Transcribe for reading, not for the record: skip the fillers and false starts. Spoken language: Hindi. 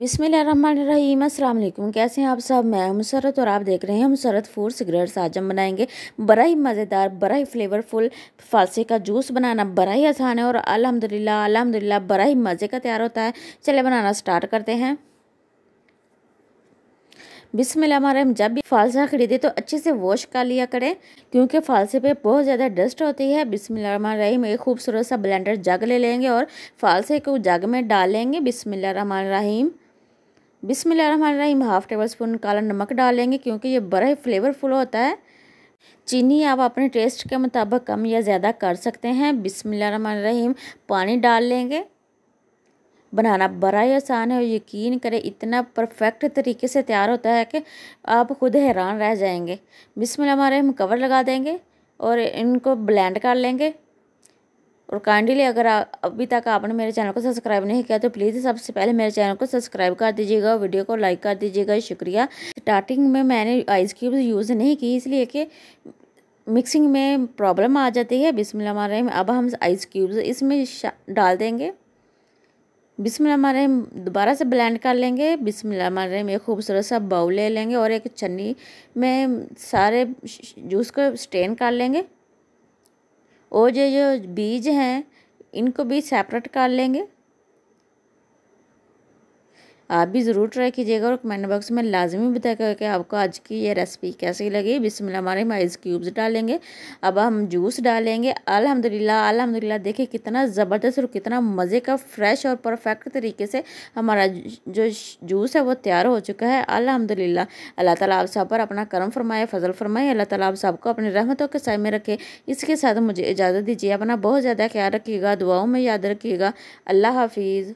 बिस्मिल्लाहिर्रहमानिर्रहीम। अस्सलाम वालेकुम। कैसे हैं आप सब? मैं हूं मुसर्रत और आप देख रहे हैं मुसर्रत फूड सिगरेट्स। आज हम बनाएंगे बड़ा ही मज़ेदार, बड़ा ही फ्लेवरफुल फालसे का जूस। बनाना बड़ा ही आसान है और अल्हम्दुलिल्लाह बड़ा ही मज़े का तैयार होता है। चले बनाना स्टार्ट करते हैं। बिस्मिल्लाहिर्रहमानिर्रहीम। जब भी फालसा खरीदे तो अच्छे से वॉश कर लिया करें, क्योंकि फालसे पे बहुत ज़्यादा डस्ट होती है। बिस्मिल्लाहिर्रहमानिर्रहीम। एक खूबसूरत सा ब्लेंडर जग ले लेंगे और फालसे को जग में डाल लेंगे। बिस्मिल्लाहिर्रहमानिर्रहीम। बिस्मिल्लाहिर्रहमानिर्रहीम। हाफ टेबल स्पून काला नमक डालेंगे, क्योंकि ये बड़ा ही फ्लेवरफुल होता है। चीनी आप अपने टेस्ट के मुताबिक कम या ज़्यादा कर सकते हैं। बिस्मिल्लाहिर्रहमानिर्रहीम। पानी डाल लेंगे। बनाना बड़ा ही आसान है और यकीन करें इतना परफेक्ट तरीके से तैयार होता है कि आप खुद हैरान रह जाएंगे। बिस्मिल्लाहिर्रहमानिर्रहीम। कवर लगा देंगे और इनको ब्लेंड कर लेंगे। और काइंडली अगर अभी तक आपने मेरे चैनल को सब्सक्राइब नहीं किया तो प्लीज़ सबसे पहले मेरे चैनल को सब्सक्राइब कर दीजिएगा, वीडियो को लाइक कर दीजिएगा। शुक्रिया। स्टार्टिंग में मैंने आइस क्यूब्स यूज़ नहीं की, इसलिए कि मिक्सिंग में प्रॉब्लम आ जाती है। बिस्मिल्लाहिर्रहमानिर्रहीम। अब हम आइस क्यूब्स इसमें डाल देंगे। बिस्मिल्लाहिर्रहमानिर्रहीम। दोबारा से ब्लेंड कर लेंगे। बिस्मिल्लाहिर्रहमानिर्रहीम। एक खूबसूरत सा बाउल ले लेंगे और एक छन्नी में सारे जूस को स्ट्रेन कर लेंगे और जो बीज हैं इनको भी सेपरेट कर लेंगे। आप भी ज़रूर ट्राई कीजिएगा और कमेंट बॉक्स में लाजमी बताइएगा कि आपको आज की ये रेसिपी कैसी लगी। बिस्मिल्लाहिर्रहमानिर्रहीम। आइस क्यूब्स डालेंगे। अब हम जूस डालेंगे। अल्हम्दुलिल्लाह देखिए कितना ज़बरदस्त और कितना मज़े का फ्रेश और परफेक्ट तरीके से हमारा जो जूस है वो तैयार हो चुका है। अल्हम्दुलिल्लाह। अल्लाह ताला आप सब पर अपना करम फरमाए, फजल फरमाए। अल्लाह ताला आप सबको अपनी रहमतों के साए में रखे। इसके साथ मुझे इजाज़त दीजिए। अपना बहुत ज़्यादा ख्याल रखिएगा, दुआओं में याद रखिएगा। अल्लाह हाफिज़।